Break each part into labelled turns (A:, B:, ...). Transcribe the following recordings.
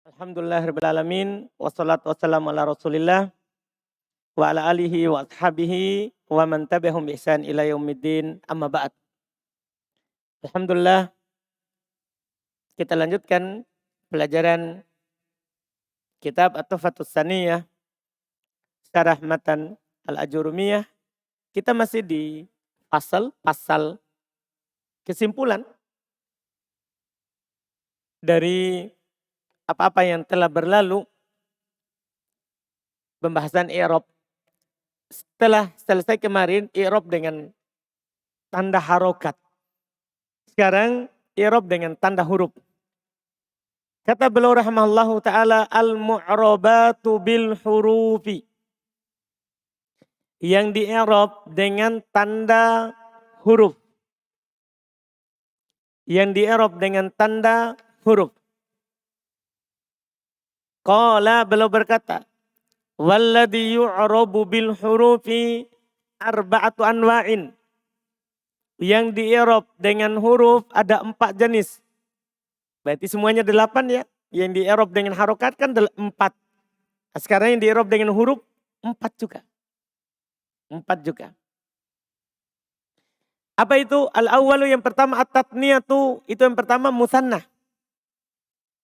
A: Alhamdulillahirrabbilalamin. Wassalatu wassalamu ala rasulillah. Wa ala alihi wa ashabihi. Wa man tabi'ahum bi ihsan ila yaumiddin. Amma ba'd. Alhamdulillah. Kita lanjutkan pelajaran kitab At-Tuhfatus Tsaniyah. Syarah Matan Al-Ajurumiyah. Kita masih di pasal kesimpulan dari apa-apa yang telah berlalu, pembahasan i'rab. Setelah selesai kemarin i'rab dengan tanda harokat. Sekarang i'rab dengan tanda huruf. Kata beliau rahimahullahu ta'ala, al-mu'rabatu bil hurufi. Yang di i'rab dengan tanda huruf. Yang di i'rab dengan tanda huruf. Qala, beliau berkata, walladhi yu'rabu bil hurufi arba'atu anwa'in. Yang di i'rab dengan huruf ada 4 jenis. Berarti semuanya 8 ya. Yang di i'rab dengan harokat kan 4. Nah, sekarang yang di i'rab dengan huruf 4 juga. 4 juga. Apa itu? Al-awwalu yang pertama at-tatniyatu, itu yang pertama musanna.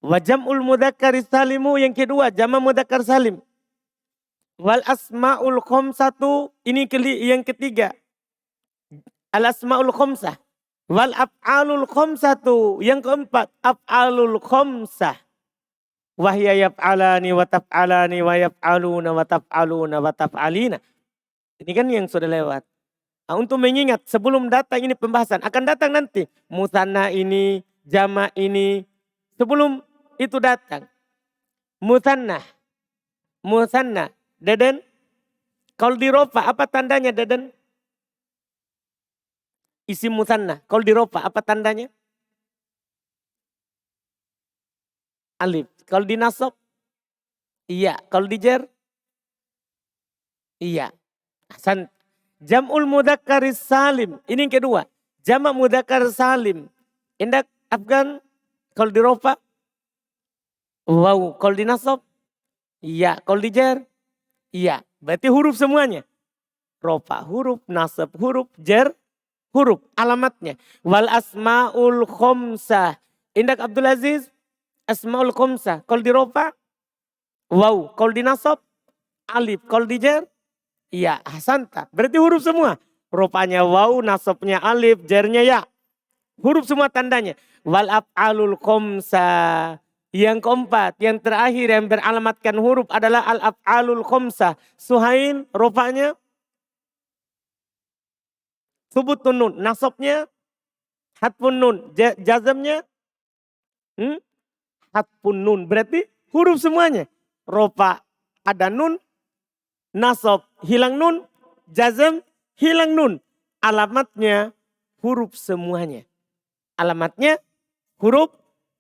A: Wa jam'ul mudzakkar salimu, yang kedua jama' mudzakkar salim. Wal asma'ul khamsatu, ini yang ketiga. Al asma'ul khamsah. Wal af'alul khamsatu, yang keempat af'alul khamsah. Wahya yaf'alani wa taf'alani wa yaf'aluna wa taf'aluna wa taf'alina. Ini kan yang sudah lewat. Nah, untuk mengingat sebelum datang ini pembahasan, akan datang nanti musanna ini, jama' ini. Sebelum itu datang. Musanna. Deden. Kalau di rofa apa tandanya Deden? Isim musanna. Kalau di rofa apa tandanya? Alif. Kalau di nasab? Iya. Kalau di jar? Iya. Jam'ul mudzakkar salim. Ini yang kedua. Jama' mudzakkar salim. Indak Afgan. Kalau di rofa? Wow. Kalau di nasab? Iya. Kalau di jar? Iya. Berarti huruf semuanya. Rofa huruf, nasab huruf, jar huruf. Alamatnya. Wal asma'ul khamsah. Indak Abdul Aziz? Asma'ul khamsah. Kalau di rofa? Wow. Kalau di nasab? Alif. Kalau di jar? Iya. Ahsanta. Berarti huruf semua. Rofanya wow, nasabnya alif, jarnya ya. Huruf semua tandanya. Wal af'alul khamsah. Yang keempat, yang terakhir yang beralamatkan huruf adalah al-af'alul khamsah. Suhail, rofanya subutun nun. Nasabnya hatfun nun. Jazamnya hatfun nun. Berarti huruf semuanya. Rofa ada nun. Nasab hilang nun. Jazam hilang nun. Alamatnya huruf semuanya. Alamatnya huruf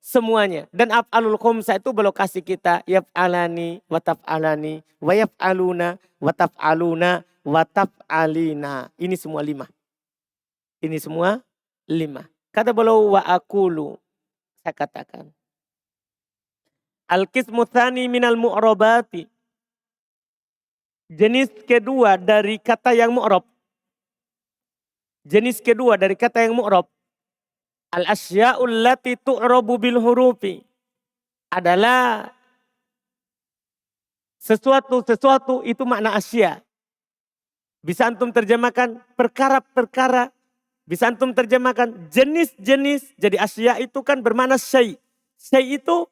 A: semuanya. Dan af'alul khamsah itu berlokasi kita. Yaf'alani wa taf'alani wa yaf'aluna wa taf'aluna wa taf'alina. Ini semua 5. Ini semua 5. Kata beliau wa aqulu. Saya katakan. Al-qismu tsani minal mu'rabati. Jenis kedua dari kata yang mu'rab. Jenis kedua dari kata yang mu'rab. Al-asya'ul lati tu'rabu bil hurufi. Adalah sesuatu itu makna asya. Bisa antum terjemahkan perkara-perkara. Bisa antum terjemahkan jenis-jenis. Jadi asya itu kan bermakna syai'. Syai' itu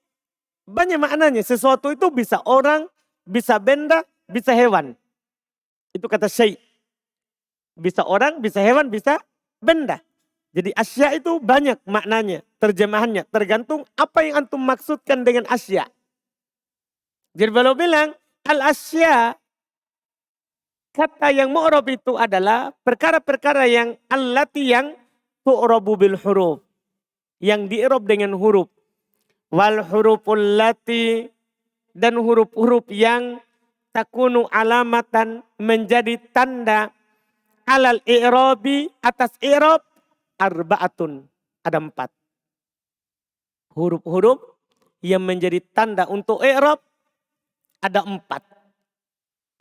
A: banyak maknanya. Sesuatu itu bisa orang, bisa benda, bisa hewan. Itu kata syai'. Bisa orang, bisa hewan, bisa benda. Jadi asya itu banyak maknanya, terjemahannya. Tergantung apa yang antum maksudkan dengan asya. Jadi beliau bilang, al-asya, kata yang mu'rab itu adalah perkara-perkara yang allati yang tu'rabu bil huruf. Yang di-i'rab dengan huruf. Wal huruful lati, dan huruf-huruf yang takunu alamatan, menjadi tanda alal i'rabi, atas i'rab. Arba'atun. Ada 4. Huruf-huruf yang menjadi tanda untuk i'rab ada 4.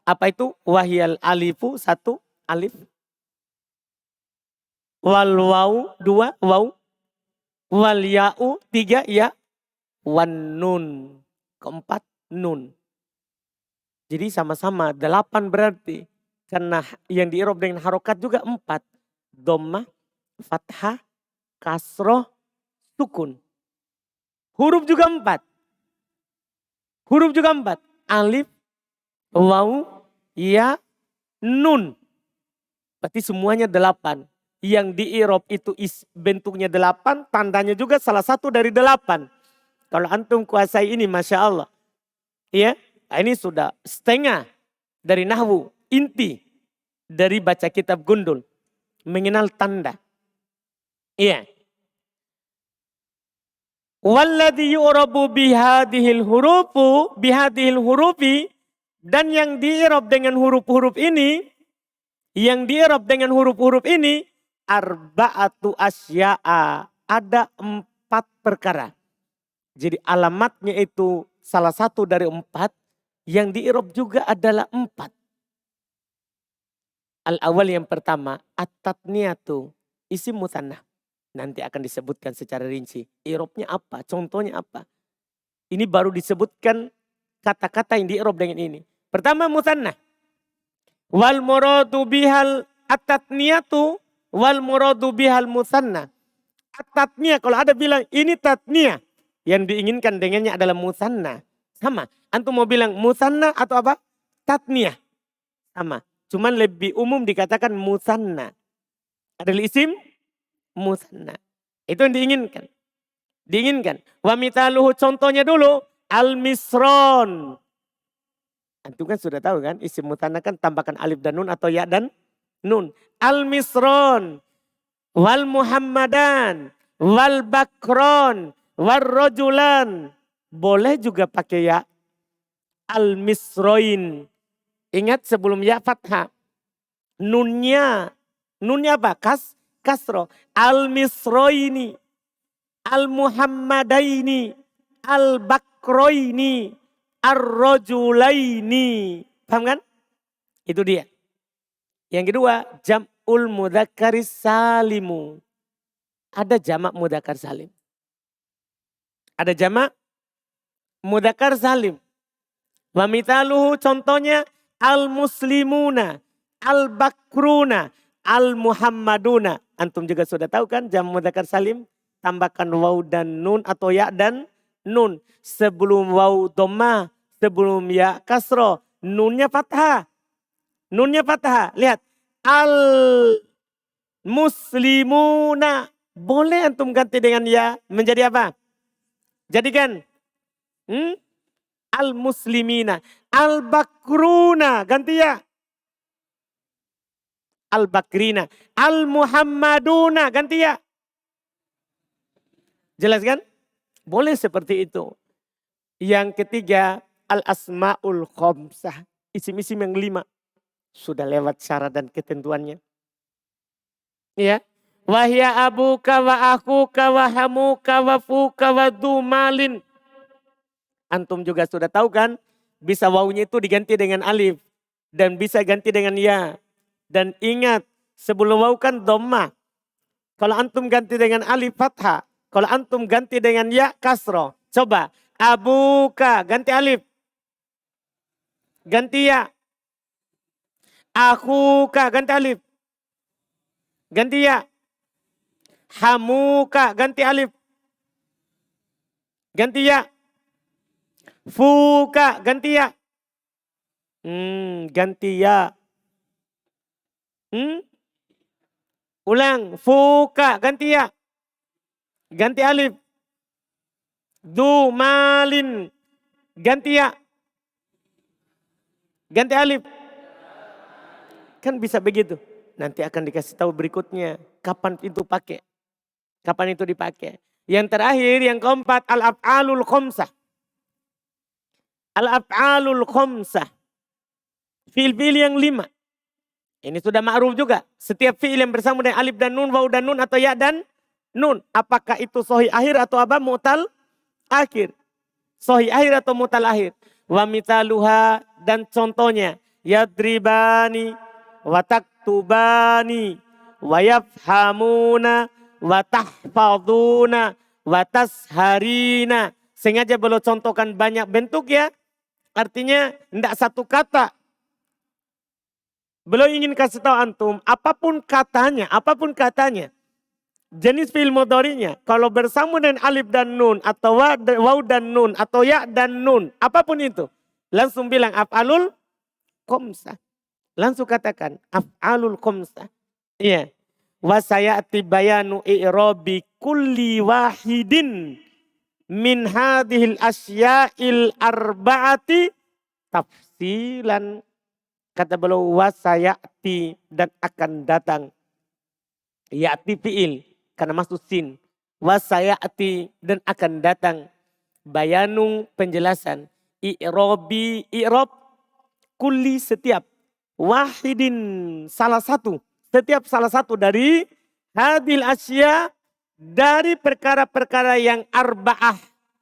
A: Apa itu? Wahyal alifu 1 alif. Wal waw 2 waw. Wal ya'u 3 ya. Wan nun. Keempat nun. Jadi sama-sama 8 berarti. Karena yang di-i'rab dengan harokat juga 4. Dhammah, fathah, kasroh, sukun. Huruf juga 4. Huruf juga 4. Alif, waw, ya, nun. Berarti semuanya 8. Yang di-i'rab itu bentuknya 8. Tandanya juga salah satu dari 8. Kalau antum kuasai ini Masya Allah. Ya, ini sudah setengah dari nahwu. Inti dari baca kitab Gundul. Mengenal tanda. Iya. Walladhi yu'rabu bihadihil hurufi. Dan yang di-i'rab dengan huruf-huruf ini. Yang di-i'rab dengan huruf-huruf ini. Arba'atu asya'a. Ada 4 perkara. Jadi alamatnya itu salah satu dari 4. Yang di-i'rab juga adalah 4. Al-awal yang pertama. At-tatniyatu. Isim mutsanna. Nanti akan disebutkan secara rinci. I'rabnya apa? Contohnya apa? Ini baru disebutkan kata-kata yang di-i'rab dengan ini. Pertama mutsanna. Wal muradu bihal at-tatniyatu. Wal muradu bihal mutsanna. At-tatniyah. Kalau ada bilang ini tatniyah. Yang diinginkan dengannya adalah mutsanna. Sama. Antum mau bilang mutsanna atau apa? Tatniyah. Sama. Cuman lebih umum dikatakan mutsanna. Adalah isim mutsanna. Itu yang diinginkan. Diinginkan. Wa mitaluhu contohnya dulu. Al-misron. Antum kan sudah tahu kan. Isim mutsanna kan tambahkan alif dan nun atau ya dan nun. Al-misron. Wal muhammadan. Wal bakron. Wal rojulan. Boleh juga pakai ya. Al-misroin. Ingat sebelum ya fathah. Nunnya. Nunnya apa? Kasro. Al-misroini. Al-muhammadaini. Al-bakroini. Ar-rojulaini. Paham kan? Itu dia. Yang kedua, jam'ul mudhakkaris salimu. Ada jamak mudzakkar salim. Ada jamak mudzakkar salim. Wa mitaluhu contohnya al-muslimuna, al-bakruna, al-muhammaduna. Antum juga sudah tahu kan jamak mudzakkar salim. Tambahkan waw dan nun atau ya dan nun. Sebelum waw dhammah, sebelum ya kasroh. Nunnya fathah. Nunnya fathah. Lihat. Al-muslimuna. Boleh antum ganti dengan ya. Menjadi apa? Jadikan. Al-muslimina. Al-bakruna. Ganti ya. Al-bakrina. Al-muhammaduna. Ganti ya. Jelas kan? Boleh seperti itu. Yang ketiga. Al-asma'ul khamsah. Isim-isim yang 5. Sudah lewat syarat dan ketentuannya. Ya. Wahya abuka wa akuka wa hamuka wa fuka wa dumalin. Antum juga sudah tahu kan. Bisa wawunya itu diganti dengan alif. Dan bisa ganti dengan ya. Dan ingat. Sebelum waw kan dhammah. Kalau antum ganti dengan alif fathah. Kalau antum ganti dengan ya kasroh. Coba. Abuka ganti alif. Ganti ya. Akuka ganti alif. Ganti ya. Hamuka ganti alif. Ganti ya. Fuka ganti ya. Ganti ya. Ulang. Fuka ganti ya. Ganti alif. Dumalin. Ganti ya. Ganti alif. Kan bisa begitu. Nanti akan dikasih tahu berikutnya. Kapan itu pakai. Kapan itu dipakai. Yang terakhir, yang keempat. Al-af'alul khomsah. Al-af'alul khomsah. Fi'il-fi'il yang 5. Ini sudah ma'ruf juga. Setiap fi'il yang bersama dengan alif dan nun, waw dan nun, atau ya dan nun. Apakah itu sahih akhir atau apa? Mu'tal akhir. Sohi akhir atau mutal akhir. Wa mitaluha dan contohnya. Yadribani wa taktubani wa yafhamuna wa tahfaduna wa tasharina. Sengaja belum contohkan banyak bentuk ya. Artinya tidak satu kata. Beliau ingin kasih tahu antum, apapun katanya, jenis fi'il mudhari'nya, kalau bersama dengan alif dan nun, atau waw dan nun, atau ya dan nun, apapun itu, langsung bilang af'alul khamsah. Langsung katakan af'alul khamsah. Iya. Wa sayati bayanu i'rabi kulli wahidin min hadhil asya'il arba'ati tafsilan. Kata beliau wasayati dan akan datang. Ya'ti fi'il karena masuk sin. Wasayati dan akan datang. Bayanu penjelasan. I'rab kulli setiap. Wahidin salah satu. Setiap salah satu dari hadil asya. Dari perkara-perkara yang arba'ah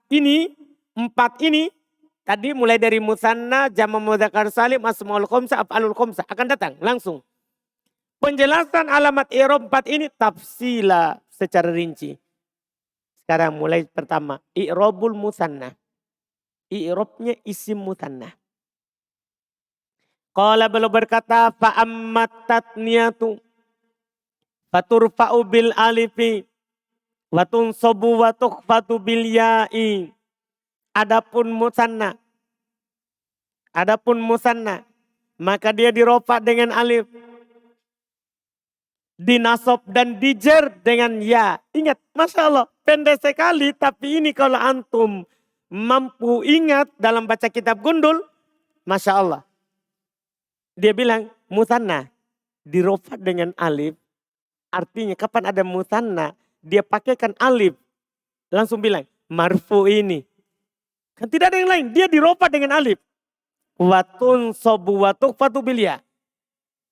A: ini. 4 ini. Tadi mulai dari musanna, jama' mudzakkar salim, asmaul khamsah, af'alul khamsah. Akan datang langsung. Penjelasan alamat i'rab 4 ini tafsila secara rinci. Sekarang mulai pertama. I'rabul musanna. I'rabnya isim musanna. Qala beliau berkata fa'ammat tatniyatu. Faturfa'u bil alifi. Watunsobu watukhfatu bil ya'i. Adapun musanna, maka dia dirofa dengan alif, dinasob dan dijer dengan ya. Ingat, Masya Allah, pendek sekali, tapi ini kalau antum mampu ingat dalam baca kitab Gundul, Masya Allah. Dia bilang musanna dirofa dengan alif, artinya kapan ada musanna, dia pakaikan alif, langsung bilang marfu ini. Kan tidak ada yang lain. Dia dirofa dengan alif. Watun sobu watuk fatu bilya.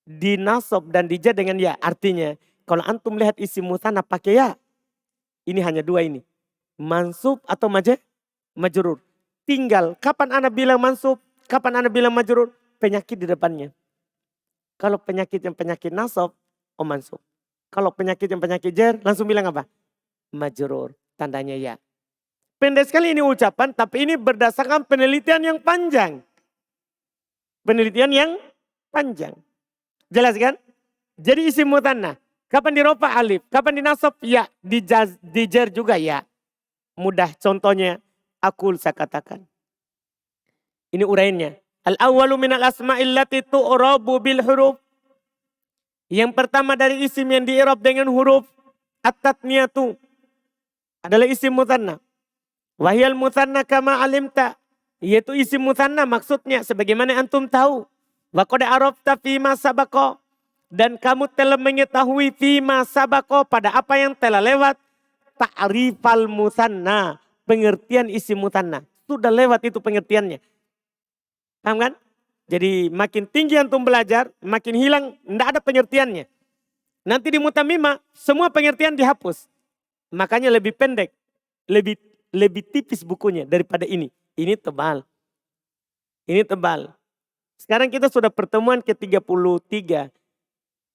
A: Dinasob dan dija dengan ya. Artinya kalau antum lihat isi musanna pakai ya. Ini hanya 2 ini. Mansub atau majrur. Tinggal kapan anda bilang mansub. Kapan anda bilang majrur. Penyakit di depannya. Kalau penyakit yang penyakit nasob. Mansub. Kalau penyakit yang penyakit jar. Langsung bilang apa? Majrur. Tandanya ya. Pendek sekali ini ucapan, tapi ini berdasarkan penelitian yang panjang. Penelitian yang panjang. Jelas kan? Jadi isim mutanna. Kapan dirofa alif? Kapan dinasob? Ya. Dijar juga ya. Mudah contohnya. Akul saya katakan. Ini uraiannya. Al-awwalu minal asma'il lati tu'rabu bil huruf. Yang pertama dari isim yang di'irab dengan huruf. At-tatniyatu. Adalah isim mutanna. Wahyal musanna kama alimta. Yaitu isim musanna maksudnya sebagaimana antum tahu. Wa qad arafta fima sabaqo. Dan kamu telah mengetahui fima sabaqo pada apa yang telah lewat. Ta'rifal musanna. Pengertian isim musanna. Sudah lewat itu pengertiannya. Paham kan? Jadi makin tinggi antum belajar, makin hilang, tidak ada pengertiannya. Nanti di mutamimah semua pengertian dihapus. Makanya lebih pendek. Lebih tipis bukunya daripada ini. Ini tebal. Ini tebal. Sekarang kita sudah pertemuan ke-33.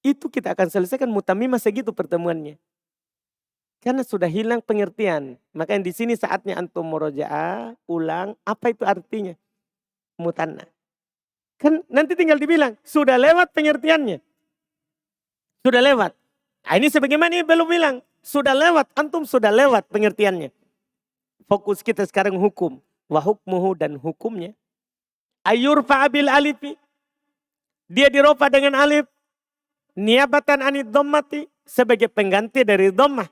A: Itu kita akan selesaikan mutamimah segitu pertemuannya. Karena sudah hilang pengertian. Makanya di sini saatnya antum murojaah, ulang, apa itu artinya? Mutanna. Kan nanti tinggal dibilang, sudah lewat pengertiannya. Sudah lewat. Nah, ini sebagaimana ini belum bilang, sudah lewat, antum sudah lewat pengertiannya. Fokus kita sekarang hukum. Wa hukmuhu dan hukumnya. Ayurfa bil alifi. Dia dirofa dengan alif. Niabatan anid dhammati. Sebagai pengganti dari dhammah.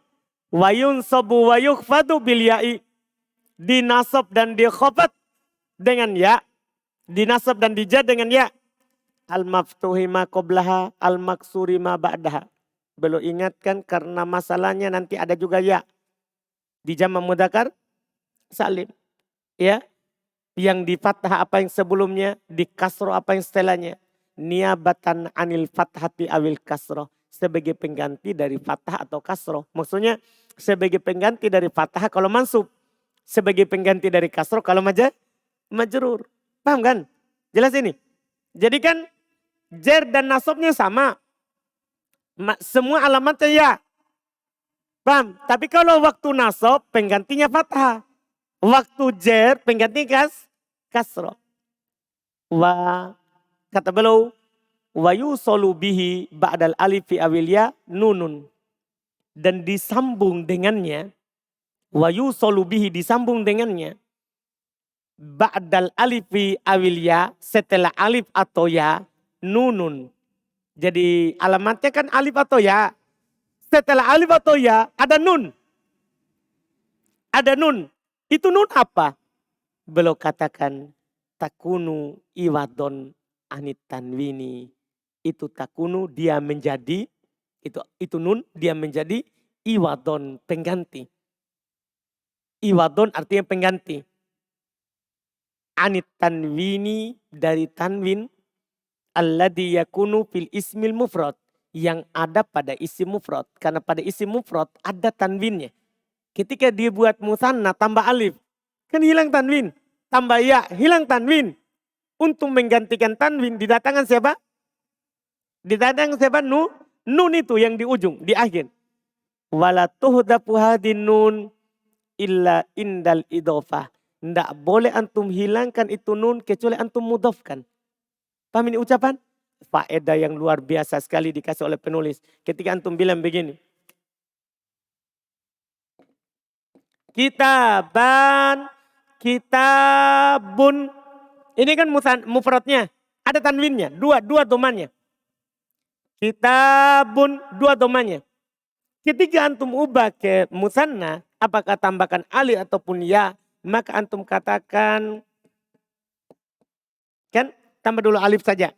A: Wa yunsabu wa yukhfadu bil ya'i. Dinasab dan dikhafat dengan ya. Dinasab dan dija dengan ya. Al-maftuhi ma qoblaha. Al-maksuri ma ba'daha. Belum ingatkan karena masalahnya nanti ada juga ya. Di jama' mudzakkar salim. Ya. Yang di fathah apa yang sebelumnya. Di kasroh apa yang setelahnya. Niabatan anil fathati awil kasroh. Sebagai pengganti dari fathah atau kasroh. Maksudnya sebagai pengganti dari fathah kalau mansub. sebagai pengganti dari kasroh kalau majrur. Paham kan? Jelas ini? Jadi kan jar dan nasabnya sama. Semua alamatnya ya. Paham? Tapi kalau waktu nasab penggantinya fathah. Waktu jar penggantinya kasroh. Kata beliau, wa yusolu bihi ba'dal alifi awilya nunun. Dan disambung dengannya, wa yusolu bihi disambung dengannya, ba'dal alifi awilya setelah alif atau ya nunun. Jadi alamatnya kan alif atau ya. Setelah alif atau ya ada nun. Ada nun. Itu nun apa? Beliau katakan takunu iwadon anit tanwini. Itu takunu dia menjadi, itu nun dia menjadi iwadon pengganti. Iwadon artinya pengganti. Anit tanwini dari tanwin alladhi yakunu fil ismil mufrad. Yang ada pada isim mufrad. Karena pada isim mufrad ada tanwinnya. Ketika dia buat musanna tambah alif. Kan hilang tanwin. Tambah ya hilang tanwin. Untuk menggantikan tanwin didatangkan siapa? Didatangkan siapa? Nun itu yang di ujung, di akhir. Wala tuhdafu hadin nun illa indal idofah. Tidak boleh antum hilangkan itu nun kecuali antum mudofkan. Paham ini ucapan? Faedah yang luar biasa sekali dikasih oleh penulis. Ketika antum bilang begini. Kitaban, kitabun. Ini kan mufradnya. Ada tanwinnya, dua domannya. Kitabun, dua domannya. Ketika antum ubah ke musanna, apakah tambahkan alif ataupun ya, maka antum katakan, kan tambah dulu alif saja.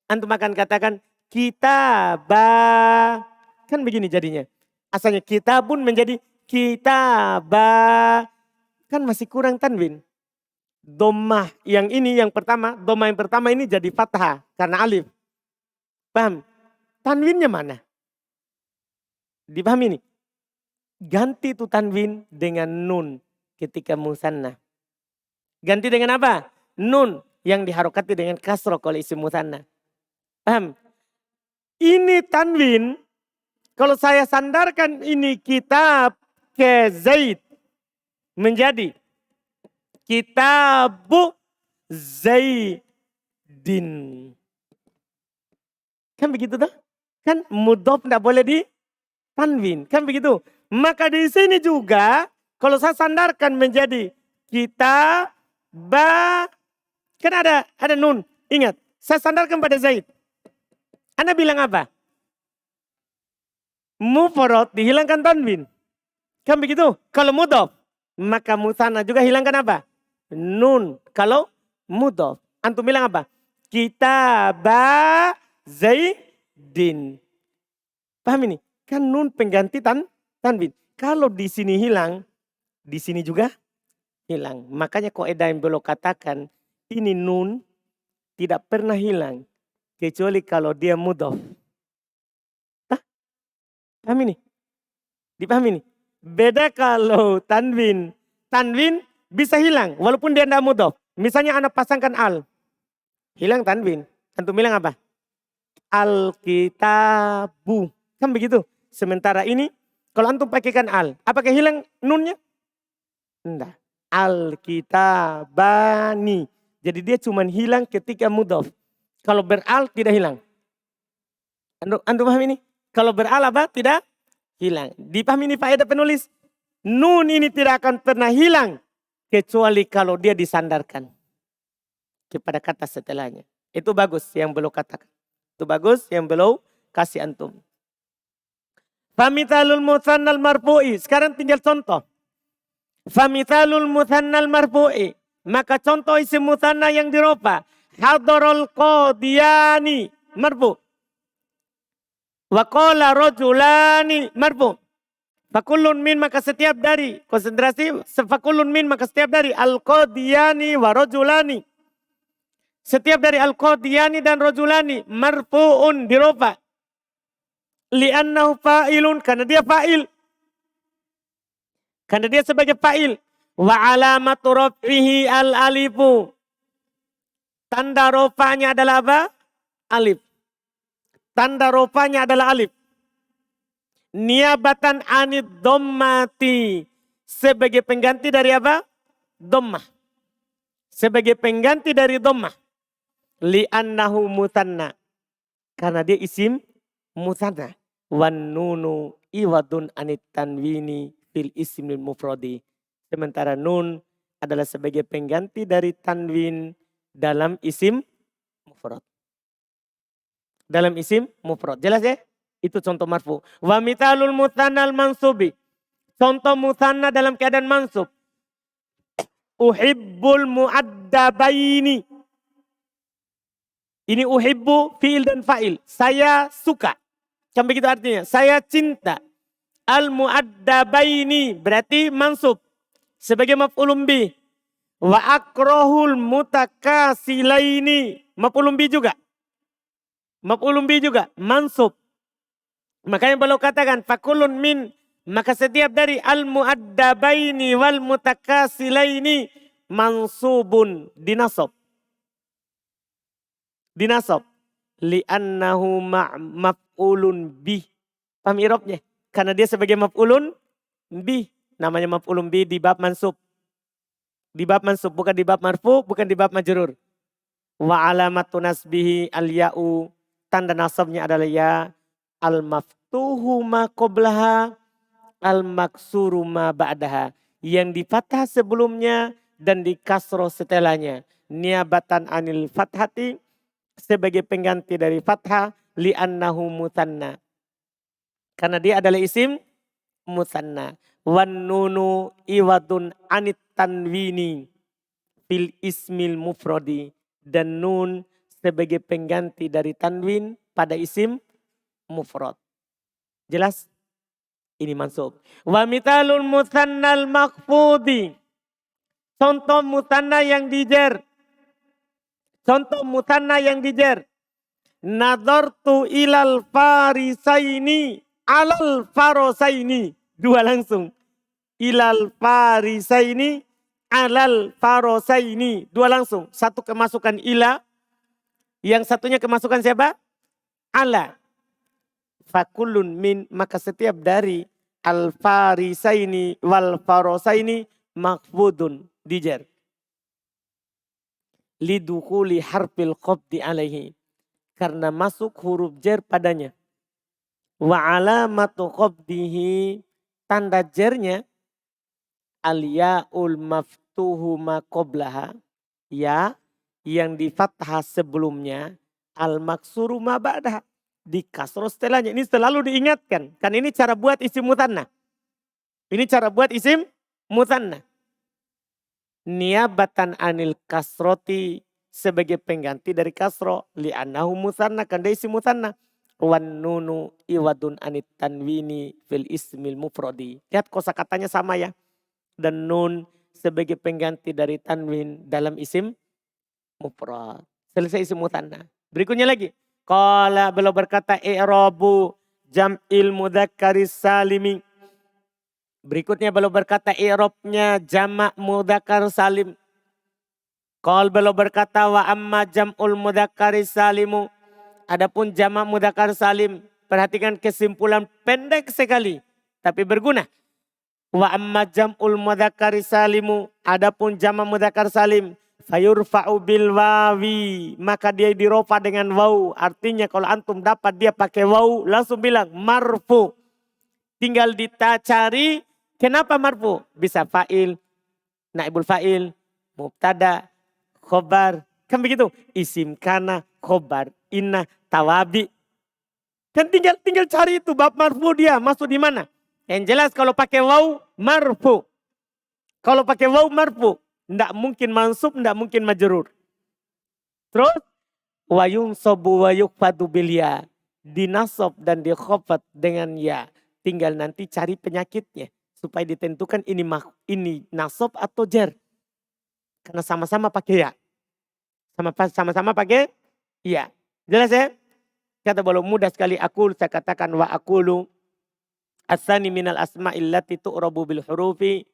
A: Antum akan katakan kitabah. Kan begini jadinya. Asalnya kitabun menjadi kitabah. Kan masih kurang tanwin. Domah yang ini yang pertama, domah yang pertama ini jadi fathah karena alif. Paham? Tanwinnya mana? Dipahami ini? Ganti itu tanwin dengan nun ketika musanna. Ganti dengan apa? Nun yang diharokati dengan kasroh kalau isim musanna. Paham? Ini tanwin, kalau saya sandarkan ini kitab ke Zaid menjadi kitabu Zaidin. Kan begitu tuh? Kan mudhof tidak boleh di tanwin. Kan begitu? Maka di sini juga kalau saya sandarkan menjadi kitab kan ada nun. Ingat, saya sandarkan pada Zaid. Anda bilang apa? Mufrad dihilangkan tanwin. Kan begitu? Kalau mudhof, maka musanna juga hilangkan apa? Nun. Kalau mudhof, antum bilang apa? Kitaba Zaidin. Paham ini? Kan nun pengganti tanwin. Kalau di sini hilang, di sini juga hilang. Makanya kaidah yang beliau katakan, ini nun tidak pernah hilang. Kecuali kalau dia mudhof. Paham ini? Dipahami ini? Beda kalau tanwin. Tanwin bisa hilang walaupun dia tidak mudhof. Misalnya anak pasangkan al. Hilang tanwin. Antum bilang apa? Al-kitabu. Kan begitu. Sementara ini kalau antum pakaikan al. Apakah hilang nunnya? Tidak. Al-kitabani. Jadi dia cuma hilang ketika mudhof. Kalau beral tidak hilang. Antum paham ini? Kalau beral apa? Tidak hilang. Dipahami ini faedah penulis. Nun ini tidak akan pernah hilang. Kecuali kalau dia disandarkan. Kepada kata setelahnya. Itu bagus yang beliau katakan. Itu bagus yang beliau kasih antum. Famithalul muthannal marfu'i. Sekarang tinggal contoh. Famithalul muthannal marfu'i. Maka contoh isim muthanna yang dirofa. Hadarul qadiyani marfu. Wa qala rajulani marfu. Fakullun min maka setiap dari. Konsentrasi. Fakullun min maka setiap dari. Al-qadiyani wa rajulani. Setiap dari al-qadiyani dan rajulani. Marfu'un dirofa. Li'annahu fa'ilun. Karena dia fa'il. Karena dia sebagai fa'il. Wa alamatu raf'ihi al-alifu. Tanda rofanya adalah apa? Alif. Tanda rofanya adalah alif. Niabatan anid dhammati. Sebagai pengganti dari apa? Dhammah. Sebagai pengganti dari dhammah. Li'annahu mutanna. Karena dia isim mutanna. Wan nunu iwadun anit tanwini fil ismil mufradi. Sementara nun adalah sebagai pengganti dari tanwin dalam isim mufrad. Dalam isim mufrad. Jelas ya? Itu contoh marfu. Wa mithalul muthanal mansubi. Contoh muthanna dalam keadaan mansub. Uhibbul muaddabaini. Ini uhibbu fi'il dan fa'il. Saya suka. Kan begitu artinya. Saya cinta. Al muaddabaini berarti mansub. Sebagai maf'ulun bih. Wa akrahul mutakasilaini. Maf'ulun bih juga. Maf'ulun bih juga. Mansub. Makanya beliau katakan fakulun min, maka setiap dari al muaddabaini wal mutakasilaini mansubun dinasab. Dinasab li'annahu maf'ulun bih. Paham i'rabnya? Karena dia sebagai maf'ulun bih. Namanya maf'ulun bih di bab mansub. Di bab mansub, bukan di bab marfu, bukan di bab majrur. Wa alamatu nasbihi al ya'u. Tanda nasabnya adalah ya. Al-maftuhu ma qoblaha, al-maksuru ma ba'daha. Yang di fathah sebelumnya dan di kasroh setelahnya. Niabatan anil fathati, sebagai pengganti dari fathah, li'annahu mutanna. Karena dia adalah isim mutanna. Wan nunu iwadun anit tanwini fil ismil mufradi. Dan nun sebagai pengganti dari tanwin pada isim mufrad. Jelas? Ini mansub. Wa mithalul muthannal makhfudi. Contoh mutanna yang dijer. Contoh mutanna yang dijer. Nadartu ilal farisaini alal farosaini. Dua langsung. Ilal farisaini alal farosaini. Dua langsung. Satu kemasukan ila. Yang satunya kemasukan siapa? Ala. Fakulun min, maka setiap dari al-farisaini wal farosaini makfudun dijar. Lidukuli harfil qabdi alaihi. Karena masuk huruf jar padanya. Wa alamatu qabdihi, tanda jarnya al-ya'ul maftuhu ma qoblaha. Ya yang di fathah sebelumnya, al-maksuru ma ba'daha. Di kasroh setelahnya. Ini selalu diingatkan. Kan ini cara buat isim mutanna. Ini cara buat isim mutanna. Niabatan anil kasroti, sebagai pengganti dari kasroh. Li'annahu mutanna, kan dia isim mutanna. Wan nunu iwadun anit tanwini fil ismil mufradi. Lihat kosakatanya sama ya. Dan nun sebagai pengganti dari tanwin dalam isim mufrad. Selesai isim mutanna. Berikutnya lagi. Qala, beliau berkata i'rabu jam'il mudzakkari salimi. Berikutnya beliau berkata i'rabnya jamak mudzakkar salim. Qala, beliau berkata wa amma jam'ul mudzakkari salimu. Adapun jamak mudzakkar salim, perhatikan kesimpulan pendek sekali tapi berguna. Wa amma jam'ul mudzakkari salimu, adapun jamak mudzakkar salim, fayurfa'u bil wawi, maka dia dirofa dengan waw. Artinya kalau antum dapat dia pakai waw, langsung bilang marfu. Tinggal cari kenapa marfu. Bisa fa'il, naibul fa'il, mubtada, khobar. Kan begitu. Isim kana, khobar, inna, tawabi. Kan tinggal cari itu bab marfu dia masuk di mana. Yang jelas kalau pakai waw marfu. Kalau pakai waw marfu. Tidak mungkin mansub, tidak mungkin majrur. Terus wayung sobu wayuk fadu bilya, dinasab dan dikhafat dengan ya. Tinggal nanti cari penyakitnya supaya ditentukan ini nasab atau jar. Karena sama-sama pakai ya. Sama-sama pakai ya. Jelas ya? Kata beliau mudah sekali aku saya katakan wa aqulu asani minal asma'il lati tu'rabu bil hurufi.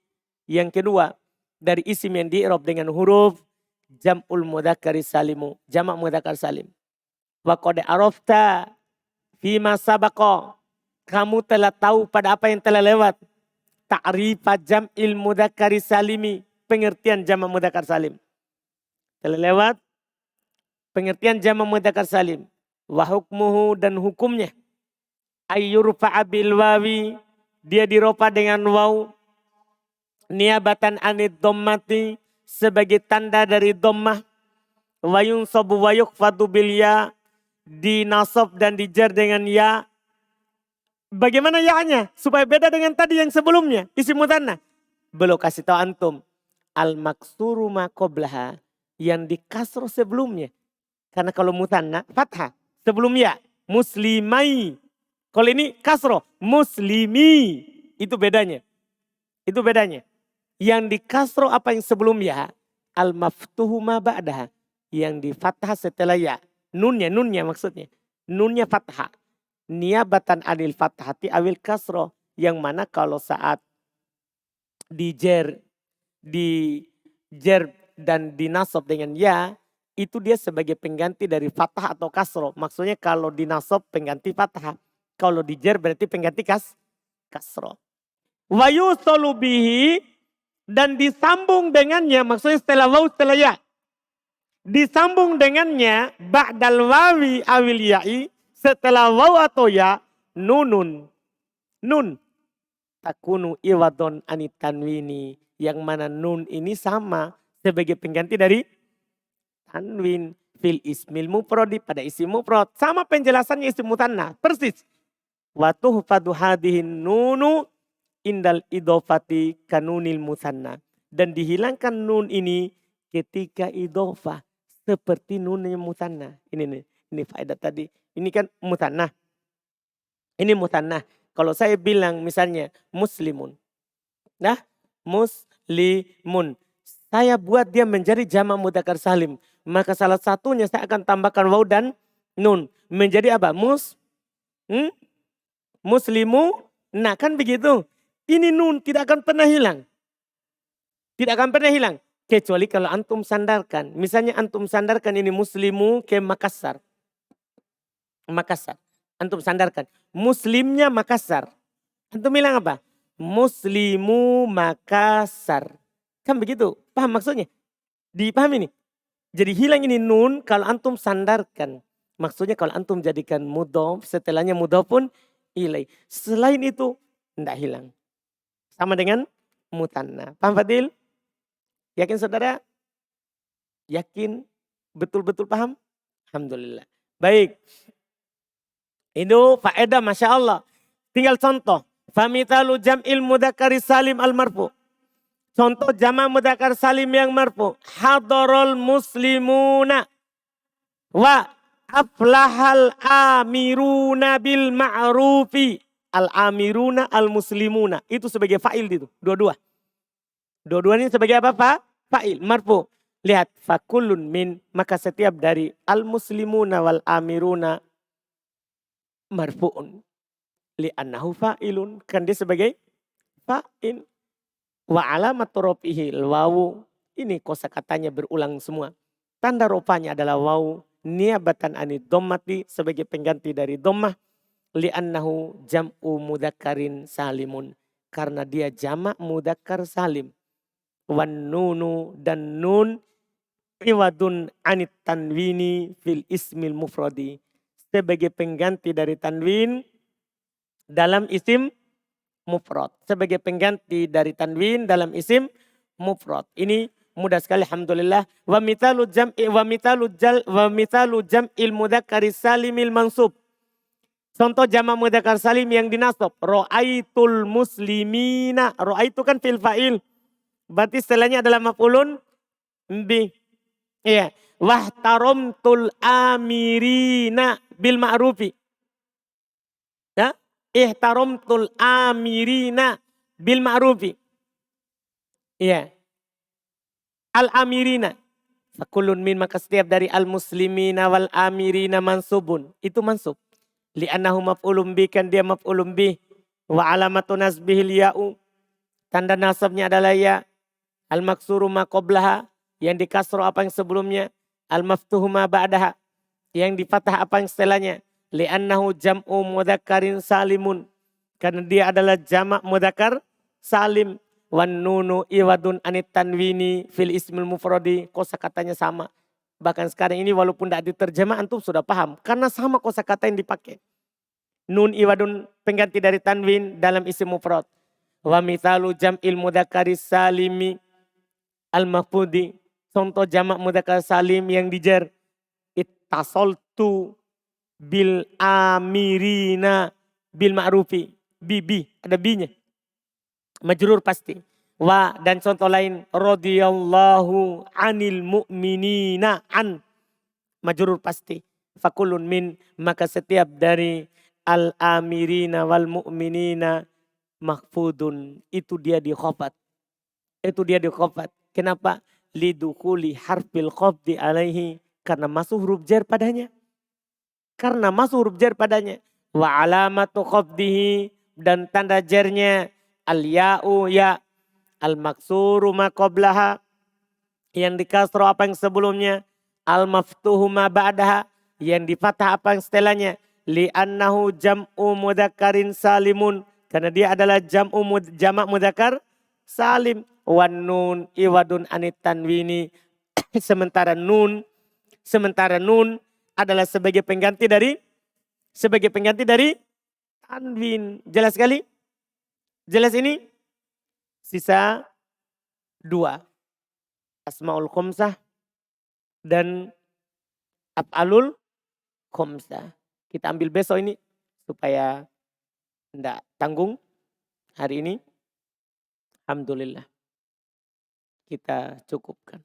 A: Yang kedua, dari isim yang di-i'rab dengan huruf jam'ul mudzakkar salimu, jamak mudzakkar salim. Wa qad arafta fima sabaqa, kamu telah tahu pada apa yang telah lewat. Ta'rifa jam'il mudzakkar salimi, pengertian jamak mudzakkar salim. Telah lewat pengertian jamak mudzakkar salim. Wa hukmuhu, dan hukumnya. Ayyurfa'a bil wawi, dia diropa dengan waw. Niabatan anid dhammati, sebagai tanda dari dhammah. Wa yunsabu wa yukhfadu bil ya, dinasab dan dijar dengan ya. Bagaimana ya-nya? Supaya beda dengan tadi yang sebelumnya. Isim mutsanna. Belum kasih tahu antum. Al-maksuru ma qablaha. Yang dikasroh sebelumnya. Karena kalau mutsanna fathah. Sebelum ya. Muslimai. Kalau ini kasroh. Muslimi. Itu bedanya. Itu bedanya. Yang dikasroh apa yang sebelum ya. Al-maftuhu ma ba'daha. Yang di fathah setelah ya. Nunnya maksudnya. Nunnya fathah. Niabatan anil fathati awil kasroh. Yang mana kalau saat dijer dan dinasab dengan ya. Itu dia sebagai pengganti dari fathah atau kasroh. Maksudnya kalau dinasab pengganti fathah. Kalau dijer berarti pengganti kasroh. Wa yusolu bihi, dan disambung dengannya. Maksudnya setelah waw setelah ya. Disambung dengannya ba'dal wawi awil ya'i. Setelah waw atau ya, nunun. Nun. Takunu iwadon anit tanwini. Yang mana nun ini sama sebagai pengganti dari tanwin. Fil ismil mufrodi, pada isim mufrad. Sama penjelasannya isim mutsanna. Persis. Wa tuhfadu hadihin nunu indal idofati kanunil mutsanna. Dan dihilangkan nun ini ketika idofah. Seperti nunnya mutsanna. Ini faedah tadi. Ini kan mutsanna. Ini mutsanna. Kalau saya bilang misalnya muslimun. Nah, muslimun. Saya buat dia menjadi jamak mudzakkar salim. Maka salah satunya saya akan tambahkan waw dan nun. Menjadi apa? Muslimu. Nah kan begitu. Ini nun tidak akan pernah hilang. Tidak akan pernah hilang. Kecuali kalau antum sandarkan. Misalnya antum sandarkan ini muslimu ke Makassar. Makassar. Antum sandarkan. Muslimnya Makassar. Antum bilang apa? Muslimu Makassar. Kan begitu. Paham maksudnya? Dipahami ini? Jadi hilang ini nun kalau antum sandarkan. Maksudnya kalau antum jadikan mudhof. Setelahnya mudhof pun ilai. Selain itu tidak hilang. Sama dengan mutsanna. Paham Fadil? Yakin saudara? Yakin? Betul-betul paham? Alhamdulillah. Baik. Itu faedah Masya Allah. Tinggal contoh. Famitalu jam'il mudzakkar salim al marfu. Contoh jamak mudzakkar salim yang marfu. Hadarul muslimuna. Wa aflahal amiruna bil ma'rufi. Al-amiruna al-muslimuna. Itu sebagai fa'il itu. Dua-dua. Dua-duanya sebagai apa Pak? Fa'il. Marfu. Lihat. Fakulun min. Maka setiap dari al-muslimuna wal-amiruna. Marfu'un. Li'annahu fa'ilun. Kan dia sebagai fa'il. Wa alamat rofihi wawu. Ini kosakatanya berulang semua. Tanda ropanya adalah wawu. Niabatan anid dhammati. Sebagai pengganti dari dhammah. Li'annahu jam'u mudzakkarin salimun. Karena dia jamak mudzakkar salim. Wan nunu, dan nun. Iwadun anit tanwini fil ismil mufradi. Sebagai pengganti dari tanwin dalam isim mufrad. Sebagai pengganti dari tanwin dalam isim mufrad. Ini mudah sekali alhamdulillah. Wa mithalu jam'il mudzakkari salimil mansub. Contoh jamak mudzakkar salim yang dinasab. Ra'aitul muslimina. Ra'aitu kan fil fa'il. Berarti setelahnya adalah maf'ulun bi. Iya. Wahtaramtul amirina bil ma'rufi. Ya? Ihtaramtul amirina bil ma'rufi. Iya. Al-amirina. Fakulun min, maka setiap dari al-muslimina wal amirina mansubun. Itu mansub. Li'annahu maf'ulun bi, kan dia maf'ulun bi. Wa alamatu nasbihil ya'u. Tanda nasabnya adalah ya. Al-maksuru ma qablaha, yang dikasro apa yang sebelumnya. Al-maftuhu ma ba'daha, yang difatah apa yang setelahnya. Li'annahu jam'u mudhakkarin salimun, karena dia adalah jamak mudzakkar salim. Wan nunu iwadun anit tanwini fil ismil mufradi, kosakatanya sama. Bahkan sekarang ini walaupun tidak diterjemah antum sudah paham karena sama kosakata yang dipakai. Nun iwadun pengganti dari tanwin dalam isim mufrad. Wa mithalu jam'il mudzakkari salimi al-mafudi, contoh jamak mudzakkar salim yang dijar. Ittasaltu bil amirina bil ma'rufi. Bi, ada binya. Majrur pasti. Wa, dan contoh lain, radhiyallahu anil mu'minina, an, majrur pasti. Fakulun min, maka setiap dari al-amirina wal mu'minina mahfudun, itu dia di khafat. Itu dia di khafat. Kenapa? Lidukhuli harfil khafdi alaihi, karena masuk huruf jar padanya. Karena masuk huruf jar padanya. Wa alamatu khafdihi, dan tanda jarnya al-ya'u ya, al-maksuru ma qablaha, yang dikasro apa yang sebelumnya, al-maftuhu ma ba'daha, yang difatah apa yang setelahnya. Li'annahu jam'u mudhakkarin salimun, karena dia adalah jamak mudzakkar salim. Wan nun iwadun anit tanwini, sementara nun adalah sebagai pengganti dari tanwin. Jelas sekali? Jelas ini? Sisa 2. Asmaul khomsah dan af'alul khomsah. Kita ambil besok ini supaya tidak tanggung hari ini. Alhamdulillah. Kita cukupkan.